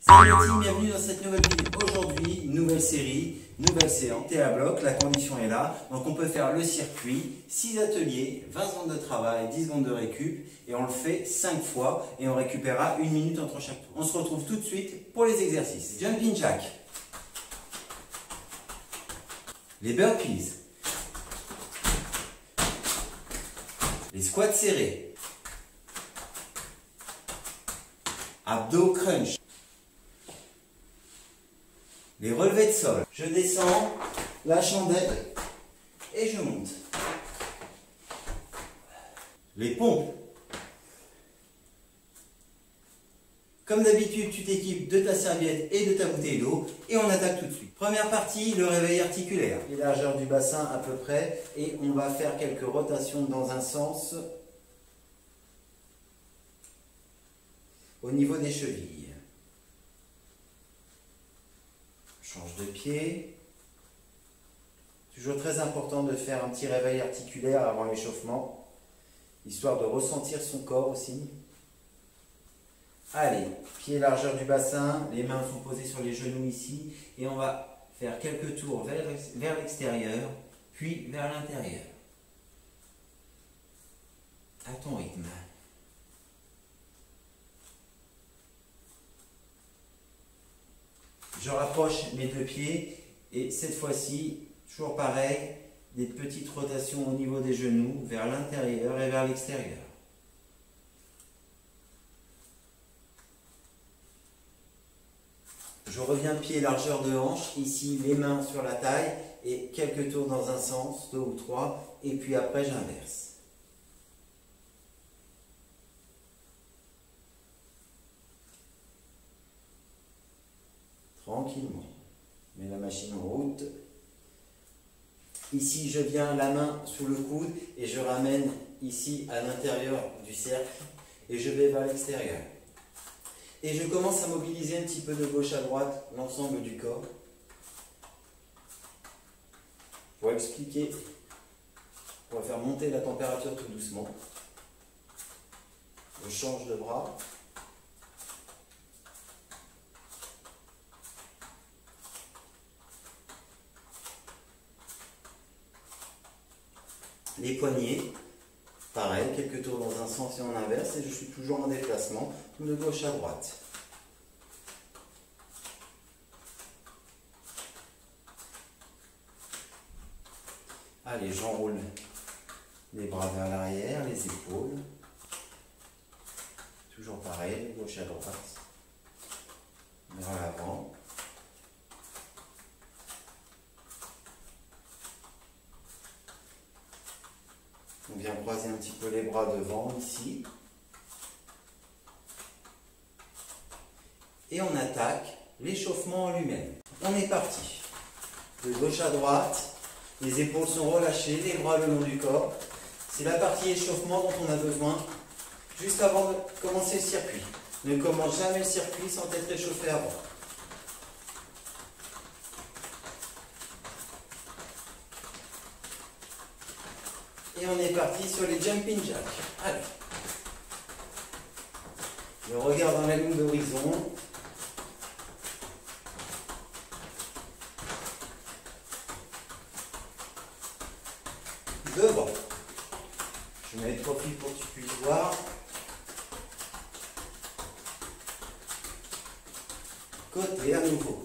Salut la team, bienvenue dans cette nouvelle vidéo. Aujourd'hui, nouvelle série, nouvelle séance. T'es à bloc, la condition est là. Donc on peut faire le circuit, 6 ateliers, 20 secondes de travail, 10 secondes de récup. Et on le fait 5 fois et on récupérera 1 minute entre chaque tour. On se retrouve tout de suite pour les exercices. Jumping jack. Les burpees. Les squats serrés. Abdos crunch. Les relevés de sol. Je descends la chandelle et je monte. Les pompes. Comme d'habitude, tu t'équipes de ta serviette et de ta bouteille d'eau et on attaque tout de suite. Première partie, le réveil articulaire. Les largeurs du bassin à peu près et on va faire quelques rotations dans un sens au niveau des chevilles. Change de pied. Toujours très important de faire un petit réveil articulaire avant l'échauffement, histoire de ressentir son corps aussi. Allez, pied largeur du bassin, les mains sont posées sur les genoux ici, et on va faire quelques tours vers l'extérieur, puis vers l'intérieur. À ton rythme. Je rapproche mes deux pieds et cette fois-ci, toujours pareil, des petites rotations au niveau des genoux vers l'intérieur et vers l'extérieur. Je reviens pied largeur de hanche, ici les mains sur la taille et quelques tours dans un sens, 2 ou 3, et puis après j'inverse. Tranquillement. Mets la machine en route. Ici, je viens la main sous le coude et je ramène ici à l'intérieur du cercle et je vais vers l'extérieur. Et je commence à mobiliser un petit peu de gauche à droite l'ensemble du corps. Pour expliquer, on va faire monter la température tout doucement. Je change de bras. Les poignets, pareil, quelques tours dans un sens et en inverse, et je suis toujours en déplacement de gauche à droite. Allez, j'enroule les bras vers l'arrière, les épaules. Toujours pareil, de gauche à droite, vers l'avant. On vient croiser un petit peu les bras devant, ici. Et on attaque l'échauffement en lui-même. On est parti. De gauche à droite, les épaules sont relâchées, les bras le long du corps. C'est la partie échauffement dont on a besoin juste avant de commencer le circuit. Ne commence jamais le circuit sans être échauffé avant. Et on est parti sur les jumping jacks. Allez. Je regarde dans la ligne d'horizon. Devant. Je mets le profil pour que tu puisses voir. Côté à nouveau.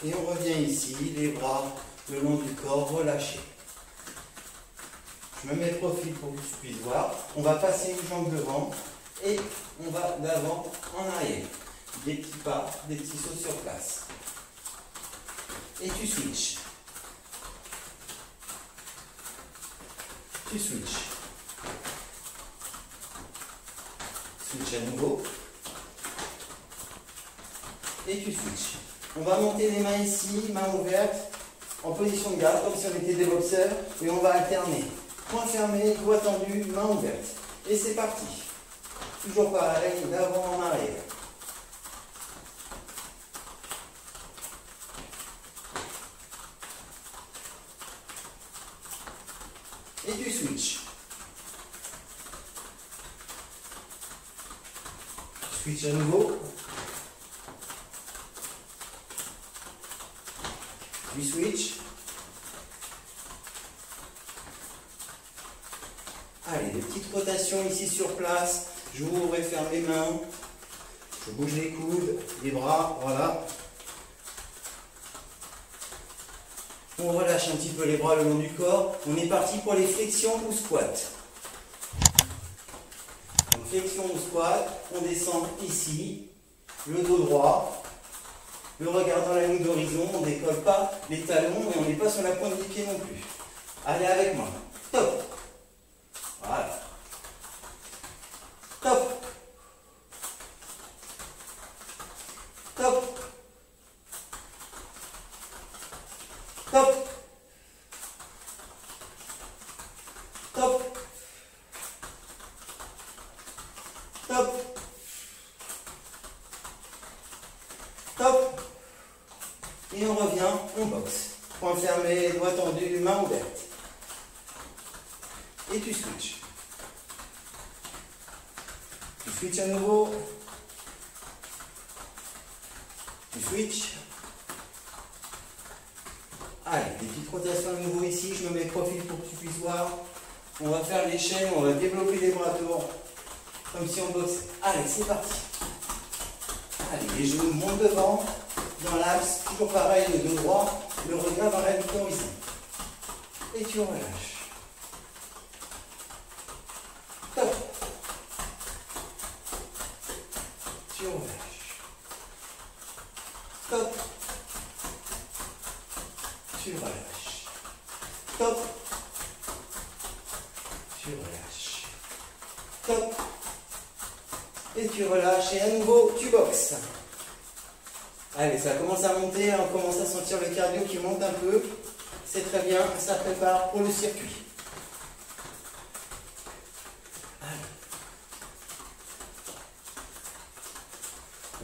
Et on revient ici, les bras le long du corps relâchés. Je me mets profil pour que tu puisses voir. On va passer une jambe devant et on va d'avant en arrière. Des petits pas, des petits sauts sur place. Et tu switches. Tu switches. Switch à nouveau. Et tu switches. On va monter les mains ici, mains ouvertes, en position de garde, comme si on était des boxeurs, et on va alterner. Poing fermé, doigt tendu, main ouverte. Et c'est parti. Toujours pareil, d'avant en arrière. Et tu switches. switch à nouveau. Du switch. Allez, des petites rotations ici sur place. J'ouvre et ferme les mains. Je bouge les coudes, les bras, voilà. On relâche un petit peu les bras le long du corps. On est parti pour les flexions ou squats. Donc, flexion ou squat, on descend ici, le dos droit, le regard dans la ligne d'horizon, on ne décolle pas les talons et on n'est pas sur la pointe du pied non plus. Allez avec moi. Top. Voilà. Top. Top. Top. Top. Top. Top. Et on revient, on boxe. Point fermé, doigts tendus, main ouverte. Et tu switches. Tu switches à nouveau. Tu switches. Allez, des petites rotations à nouveau ici. Je me mets profil pour que tu puisses voir. On va faire l'échelle, on va développer les bras tours. Comme si on boxait. Allez, c'est parti. Allez, les genoux montent devant. Dans l'axe, toujours pareil, le dos droit, le regard dans la ligne d'horizon. Et tu relâches. Top. Tu relâches. Top. Tu relâches. Top. Tu relâches. Top. Et tu relâches. Et à nouveau, tu boxes. Allez, ça commence à monter, on commence à sentir le cardio qui monte un peu. C'est très bien, ça prépare pour le circuit. Allez.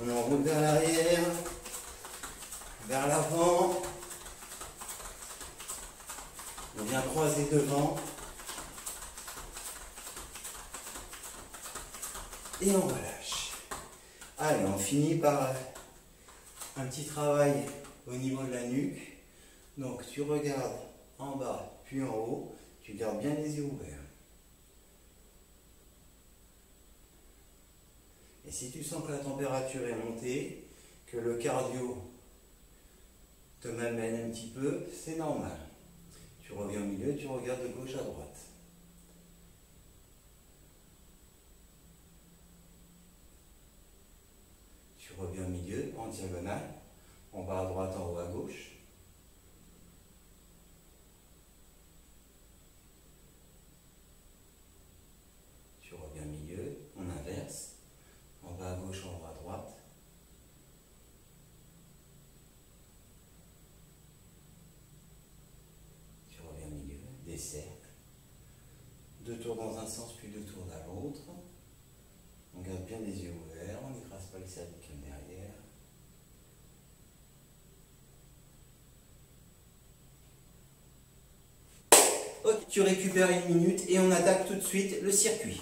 On enroule vers l'arrière, vers l'avant. On vient croiser devant. Et on relâche. Allez, on finit par un petit travail au niveau de la nuque. Donc tu regardes en bas puis en haut, tu gardes bien les yeux ouverts. Et si tu sens que la température est montée, que le cardio te malmène un petit peu, c'est normal. Tu reviens au milieu, tu regardes de gauche à droite. Tu reviens au milieu, en diagonale, en bas à droite, en haut à gauche. Tu reviens au milieu, on inverse, en bas à gauche, en haut à droite. Tu reviens au milieu, des cercles. 2 tours dans un sens, puis 2 tours dans l'autre. On garde bien les yeux ouverts, on n'écrase pas les cervicales derrière. Ok, tu récupères 1 minute et on attaque tout de suite le circuit.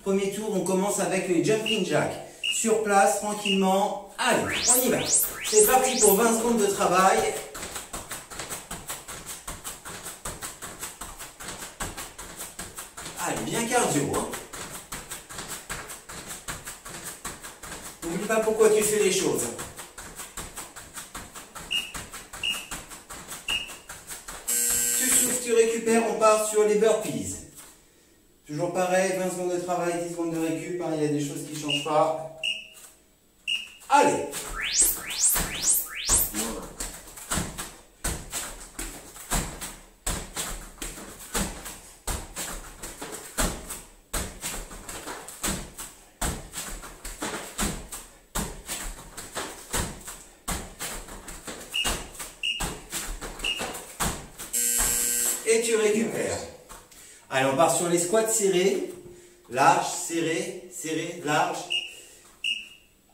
Premier tour, on commence avec les jumping jacks. Sur place, tranquillement. Allez, on y va. C'est parti pour 20 secondes de travail. Allez, bien cardio. Hein. N'oublie pas pourquoi tu fais les choses. Tu souffles, tu récupères, on part sur les burpees. Toujours pareil, 20 secondes de travail, 10 secondes de récup, hein, il y a des choses qui ne changent pas. Allez. Et tu récupères. Allez, on part sur les squats serrés. Large, serré, serré, large.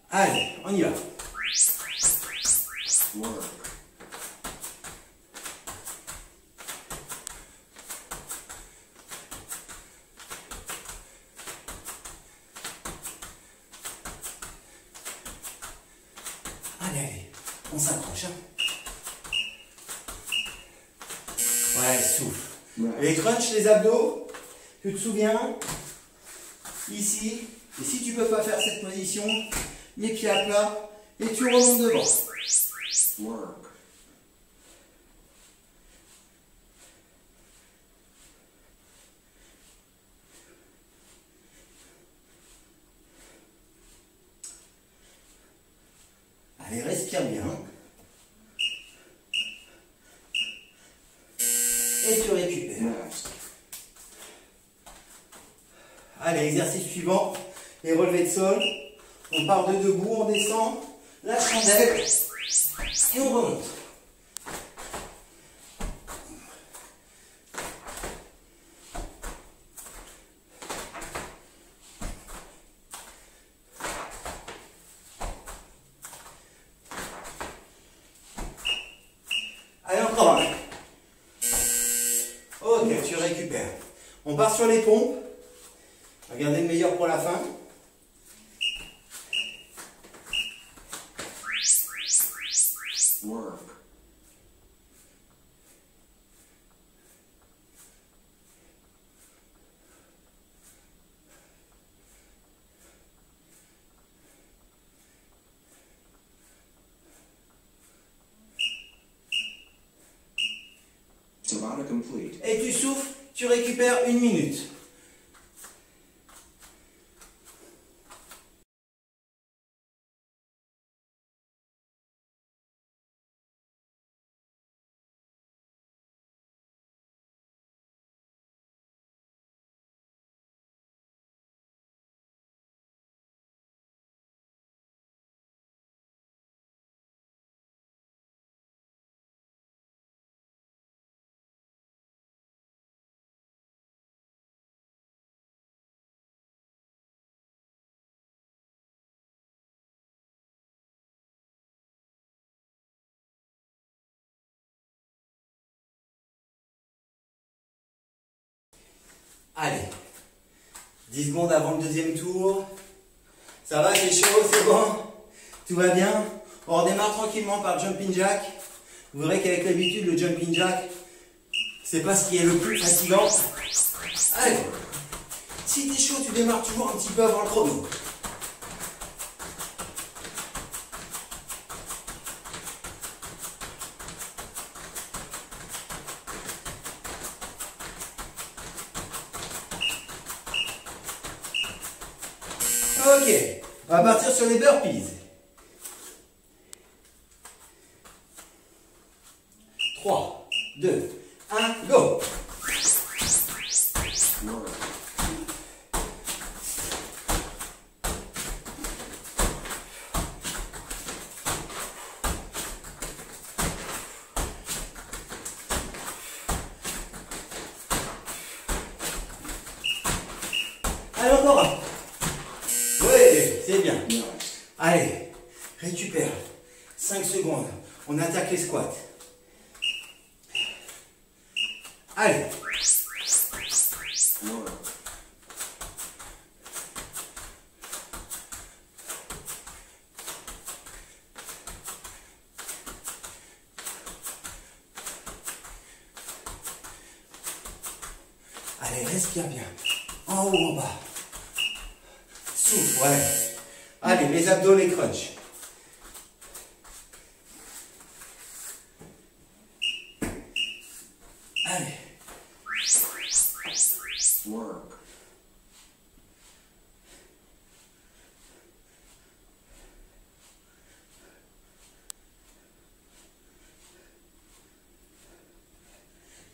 Allez, on y va. Allez, allez, on s'accroche. Ouais, souffle. Les crunchs, les abdos, tu te souviens, ici, et si tu ne peux pas faire cette position, les pieds à plat, et tu remontes devant. Allez, respire bien. Et tu récupères. Allez, exercice suivant, les relevés de sol. On part de debout, on descend, la chandelle, et on remonte. Allez, encore un. Ok, tu récupères. On part sur les pompes. Regardez le meilleur pour la fin. Et tu souffles, tu récupères 1 minute. Allez, 10 secondes avant le deuxième tour. Ça va, c'est chaud, c'est bon? Tout va bien? On redémarre tranquillement par le jumping jack. Vous verrez qu'avec l'habitude, le jumping jack, c'est pas ce qui est le plus fatigant. Allez, si t'es chaud, tu démarres toujours un petit peu avant le chrono. Ok, on va partir sur les burpees. 3, 2, 1, go! Allez, encore un. Oui, c'est bien. Allez, récupère. 5 secondes. On attaque les squats. Allez. Allez, respire bien. En haut, en bas. Souffle, ouais. Allez, les abdos, les crunchs. Allez. Work.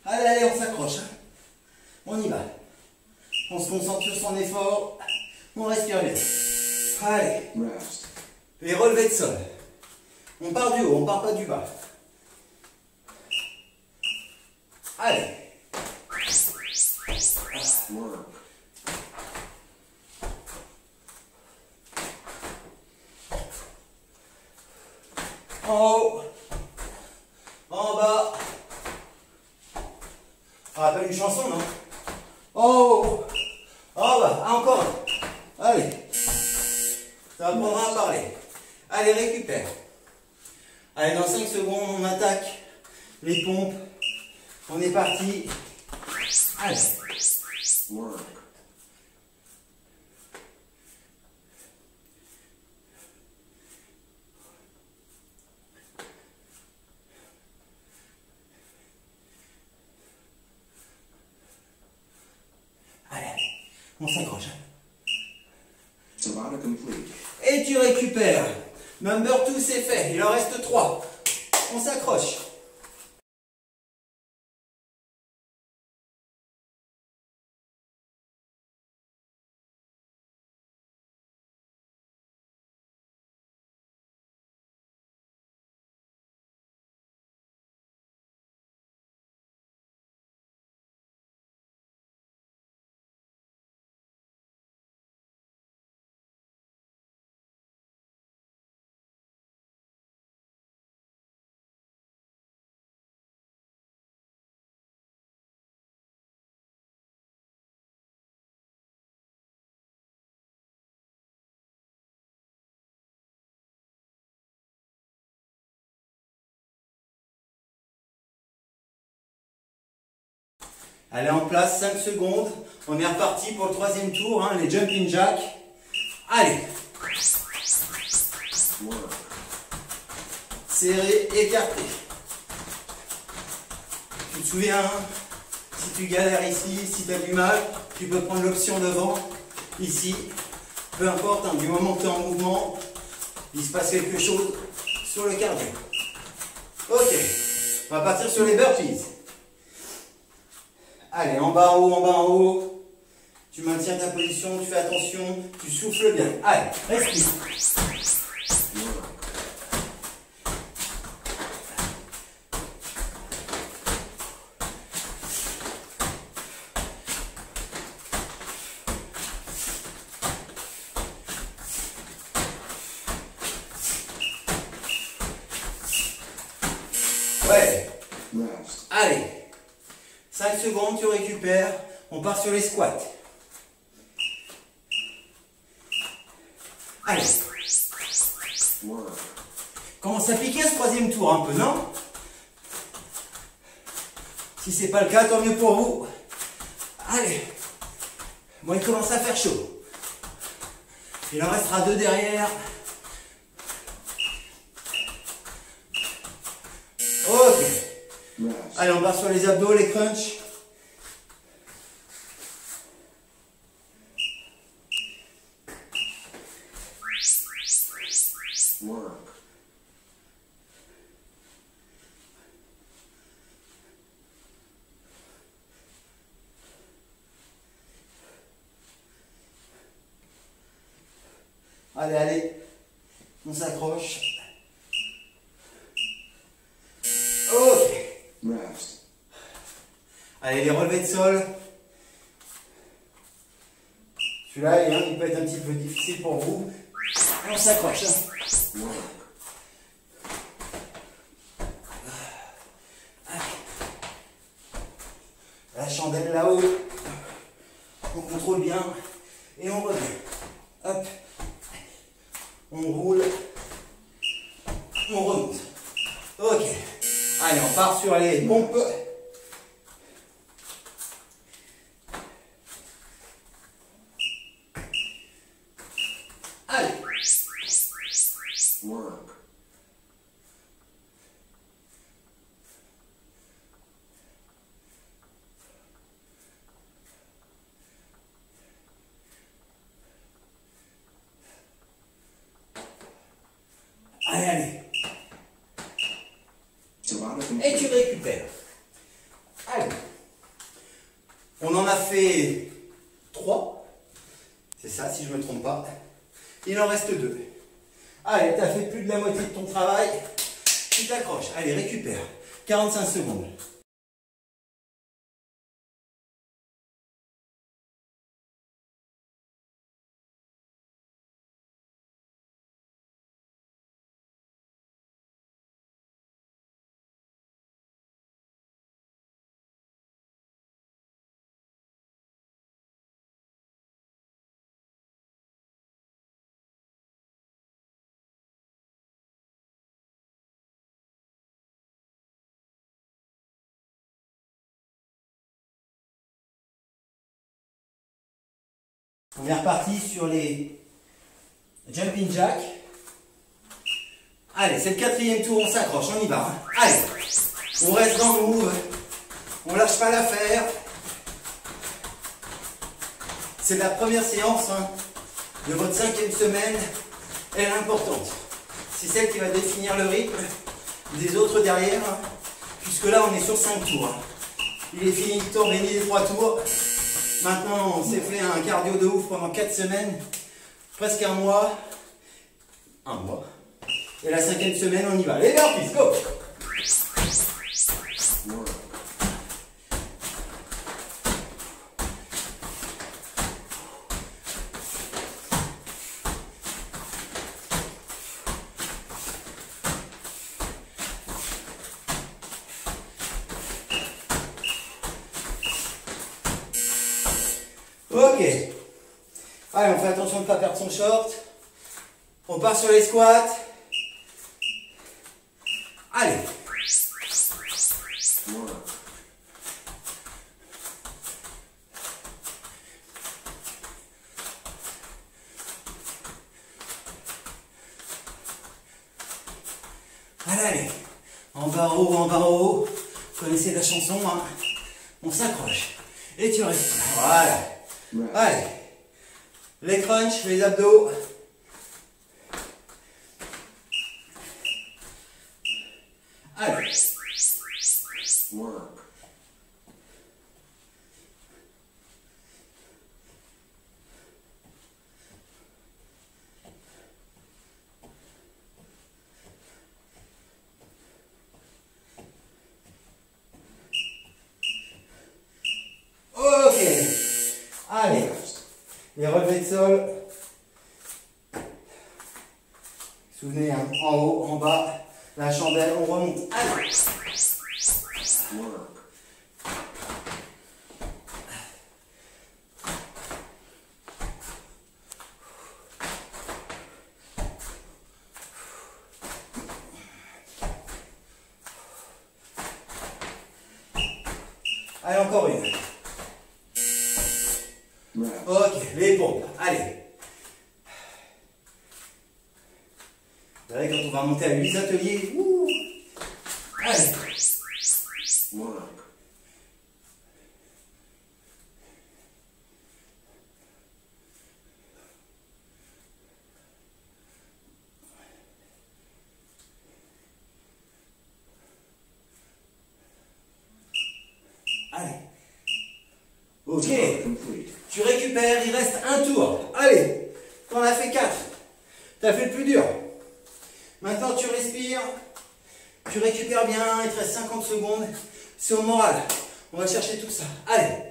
Allez, allez, on s'accroche. Hein. On y va. On se concentre sur son effort. On respire bien. Allez. Rest. Les relevés de sol. On part du haut, on part pas du bas. Allez. Work. En haut. En bas. Ça rappelle une chanson, non? En haut. En bas. Ah, encore. Allez. Ça va prendre à parler. Allez, récupère. Allez, dans 5 secondes, on attaque les pompes. On est parti. Allez. Work. Allez, on s'accroche. Tabata complete. Et tu récupères. Number 2, c'est fait. Il en reste 3. On s'accroche. Allez, en place, 5 secondes. On est reparti pour le 3e tour, hein, les jumping jacks. Allez. Work. Serré, écarté. Tu te souviens, hein, si tu galères ici, si tu as du mal, tu peux prendre l'option devant, ici. Peu importe, hein, du moment que tu es en mouvement, il se passe quelque chose sur le cardio. Ok, on va partir sur les burpees. Allez, en bas, en haut, en bas, en haut. Tu maintiens ta position, tu fais attention, tu souffles bien. Allez, respire. Ouais. Rest. Allez. 5 secondes, tu récupères. On part sur les squats. Allez. Work. Commence à piquer ce 3e tour un peu, non? Si c'est pas le cas, tant mieux pour vous. Allez. Bon, il commence à faire chaud. Il en restera 2 derrière. Ok. Rest. Allez, on part sur les abdos, les crunchs. Work. Allez, allez. On s'accroche. Ok. Rest. Allez, les relevés de sol. Celui-là, il peut être un petit peu difficile pour vous. On s'accroche. Hein. Work. La chandelle là-haut. On contrôle bien. Et on revient. Hop. On roule. On remonte. Ok. Allez, on part sur les pompes. Allez. Work. On en a fait 3. C'est ça, si je ne me trompe pas. Il en reste 2. Allez, tu as fait plus de la moitié de ton travail. Tu t'accroches. Allez, récupère. 45 secondes. On est reparti sur les jumping jacks. Allez, c'est le 4e tour, on s'accroche, on y va. Hein. Allez, on reste dans le move, on lâche pas l'affaire. C'est la première séance hein, de votre 5e semaine, elle est importante. C'est celle qui va définir le rythme des autres derrière, hein, puisque là on est sur 5 tours. Hein. Il est fini le tour béni des 3 tours. Maintenant, on s'est fait un cardio de ouf pendant 4 semaines, presque un mois. Et la 5e semaine, on y va. Les burpees, go! Ok. Allez, on fait attention de ne pas perdre son short. On part sur les squats. Allez. Allez. En bas en haut, en bas en haut. Vous connaissez la chanson, hein. On s'accroche. Et tu restes. Voilà. Allez, les crunchs, les abdos. Allez. Work. Ok. Allez. Les relevés de sol. Souvenez, hein, en haut, en bas, la chandelle, on remonte. Allez. Work. Allez, encore une. Ok, les pompes. Allez. Vous savez, quand on va monter à 8 ateliers, ouh. Allez. Work. Allez. Ok. Complete. Tu récupères, il reste un tour. Allez. T'en as fait 4. T'as fait le plus dur. Maintenant, tu respires. Tu récupères bien. Il te reste 50 secondes. C'est au moral. On va chercher tout ça. Allez.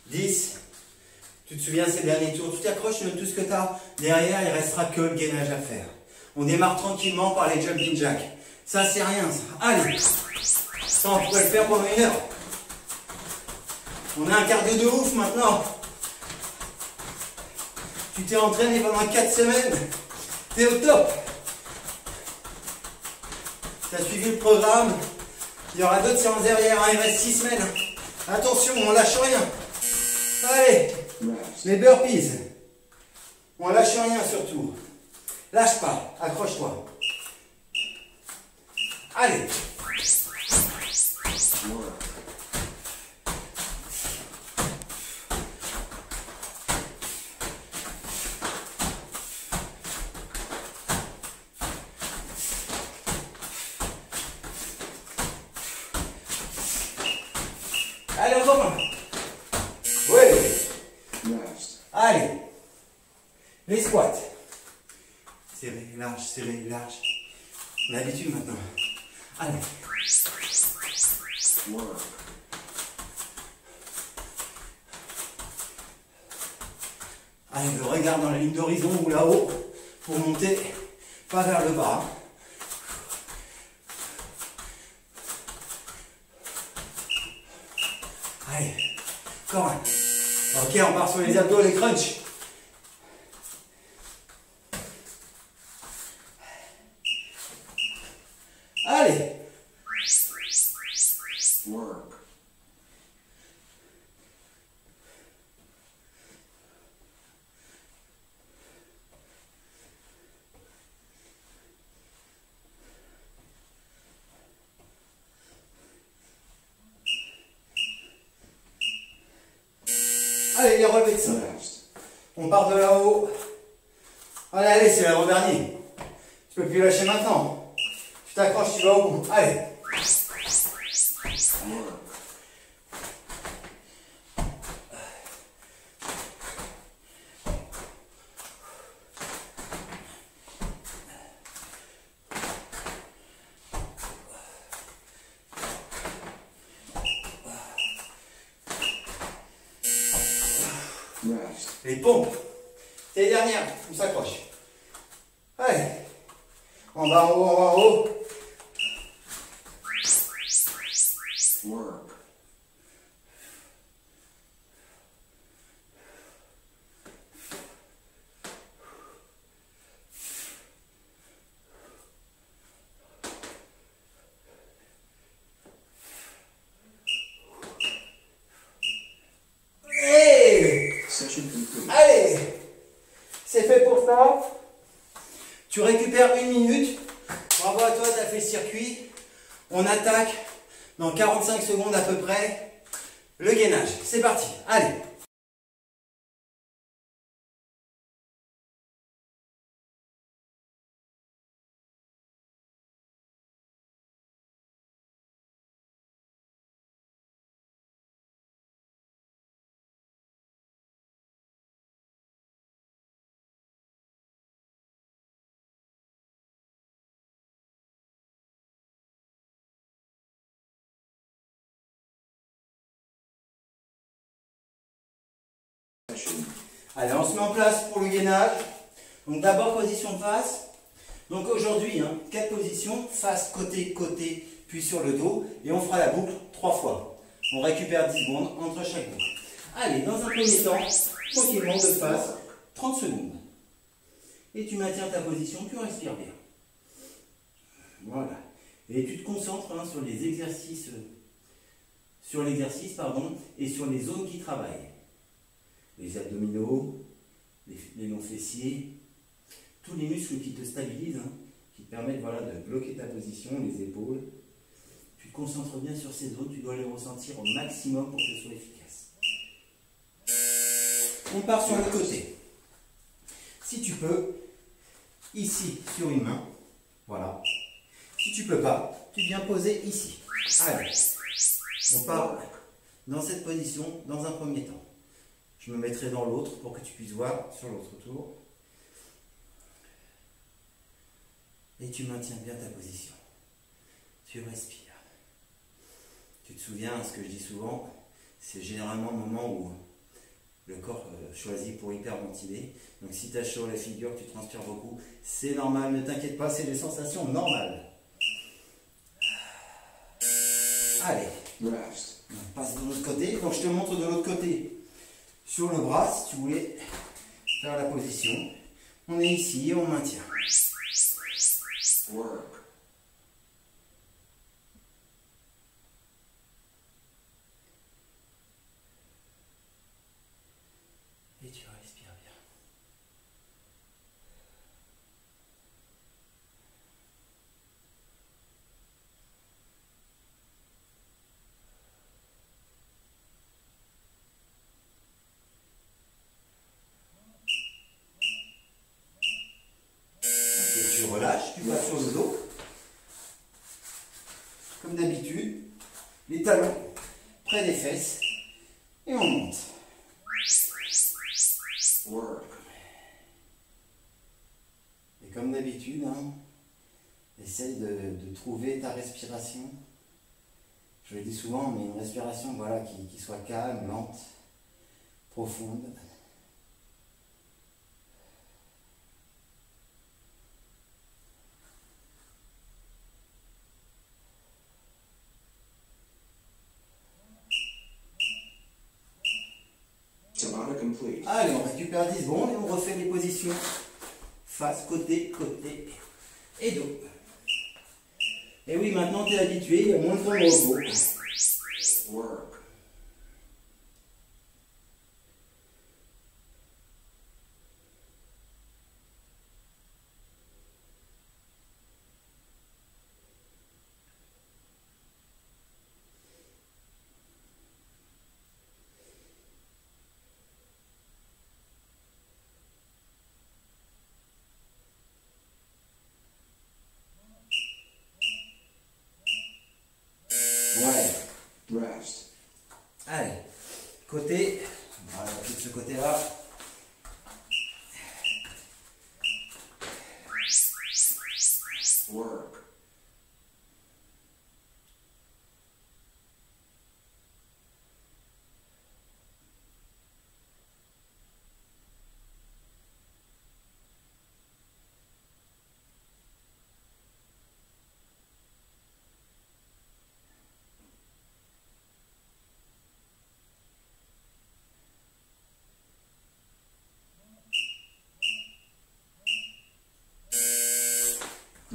Dix. Tu te souviens ces derniers tours, tu t'accroches, tu donnes tout ce que tu as. Derrière, il ne restera que le gainage à faire. On démarre tranquillement par les jumping jacks. Ça, c'est rien, ça. Allez. Ça, on pourrait le faire pendant 1 heure. On a un cardio de ouf maintenant. Tu t'es entraîné pendant 4 semaines. T'es au top. Tu as suivi le programme. Il y aura d'autres séances derrière, hein. Il reste 6 semaines. Attention, on lâche rien. Allez, les burpees. On lâche rien surtout. Lâche pas, accroche-toi. Allez. Allez, encore un. Oui. Allez. Les squats. Serré, large, serré, large. L'habitude maintenant. Allez. Allez, le regard dans la ligne d'horizon ou là-haut pour monter, pas vers le bas. Allez, encore un. Ok, on part sur les abdos, les crunchs. Allez. Allez, les relevés de ça. On part de là-haut. Allez, allez, c'est l'avant-dernier. Tu peux plus lâcher maintenant. Tu t'accroches, tu vas au bout. Allez. Les pompes. C'est les dernières. On s'accroche. Allez. En bas, en haut, en bas, en haut. Allez, c'est fait pour ça. Tu récupères 1 minute. Bravo à toi, tu as fait le circuit. On attaque dans 45 secondes à peu près le gainage. C'est parti, allez. Allez, on se met en place pour le gainage. Donc d'abord position de face. Donc aujourd'hui, 4 positions, face, côté, côté, puis sur le dos. Et on fera la boucle 3 fois. On récupère 10 secondes entre chaque boucle. Allez, dans un premier temps, tranquillement de face, 30 secondes. Et tu maintiens ta position, tu respires bien. Voilà. Et tu te concentres sur les exercices, et sur les zones qui travaillent. Les abdominaux, les longs fessiers, tous les muscles qui te stabilisent, qui te permettent de bloquer ta position, les épaules. Tu te concentres bien sur ces zones, tu dois les ressentir au maximum pour que ce soit efficace. On part sur le côté. Si tu peux, ici sur une main, voilà. Si tu peux pas, tu viens poser ici. Allez, on part dans cette position dans un premier temps. Je me mettrai dans l'autre pour que tu puisses voir sur l'autre tour. Et tu maintiens bien ta position. Tu respires. Tu te souviens, ce que je dis souvent, c'est généralement le moment où le corps choisit pour hyperventiler. Donc si tu as chaud à la figure, tu transpires beaucoup, c'est normal, ne t'inquiète pas, c'est des sensations normales. Allez, on passe de l'autre côté. Donc je te montre de l'autre côté. Sur le bras, si tu voulais faire la position. On est ici et on maintient. va sur le dos. Comme d'habitude, les talons près des fesses et on monte. Work. Et comme d'habitude, hein, essaye de trouver ta respiration. Je le dis souvent, mais une respiration voilà, qui soit calme, lente, profonde. Tabata complete. Allez, on récupère 10 secondes et on refait les positions face, côté, côté et dos. Et oui, maintenant tu es habitué, il y a moins de temps de repos. Work. Ouais. Rest. Allez, côté, voilà, tout de ce côté-là. Work.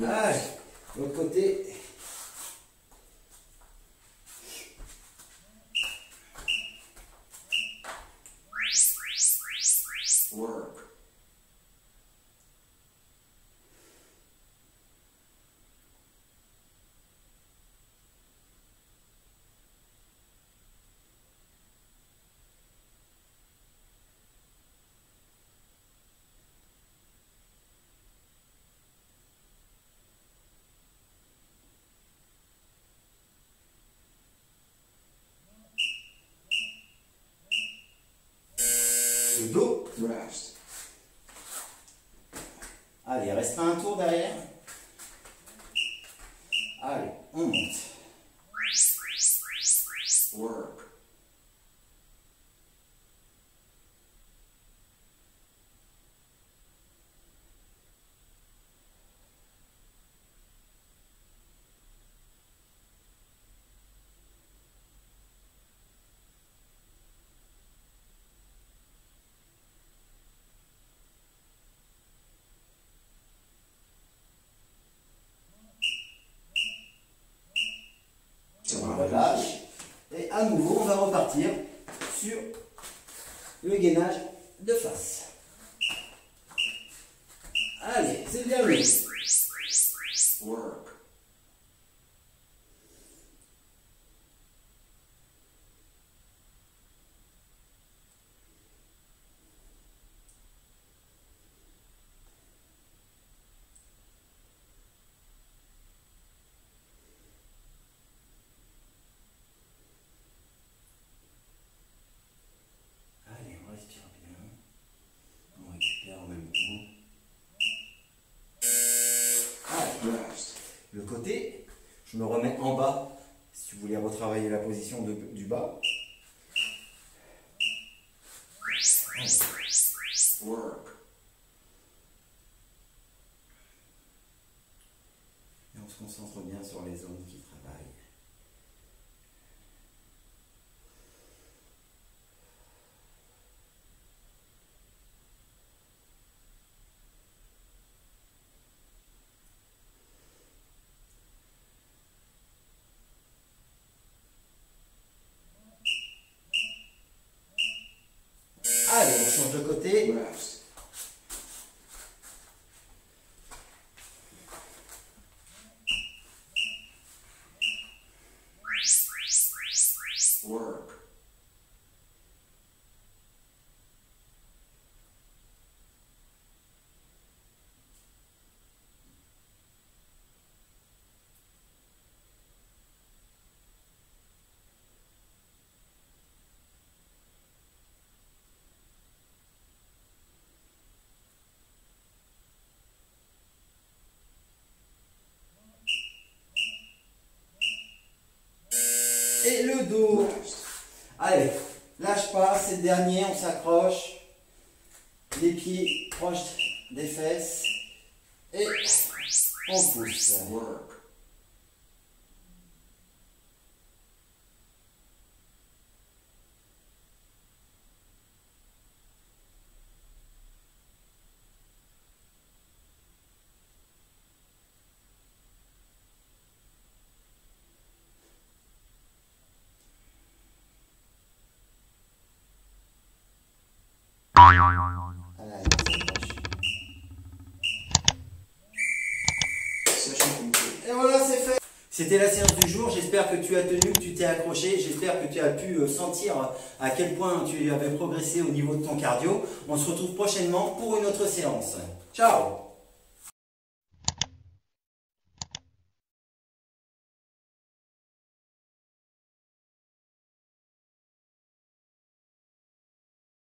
Allez, l'autre côté. Work. Le dos. Rest. Allez, il restera un tour derrière. Allez, on monte. Work. On relâche. Et à nouveau, on va repartir sur le gainage de face. Allez, c'est bien lui. Work. Allez, on respire bien. On récupère en même temps. Allez, Rest. le côté, je me remets en bas si vous voulez retravailler la position du bas. Allez. Work. Et on se concentre bien sur les zones qui travaillent. Allez, on change de côté. Rest. Et le dos. Next. Allez, lâche pas, c'est le dernier, on s'accroche. Les pieds proches des fesses. Et on pousse. Work. Allez, on s'accroche. Session complete. Et voilà, c'est fait. C'était la séance du jour, j'espère que tu as tenu, que tu t'es accroché, j'espère que tu as pu sentir à quel point tu avais progressé au niveau de ton cardio. On se retrouve prochainement pour une autre séance. Ciao!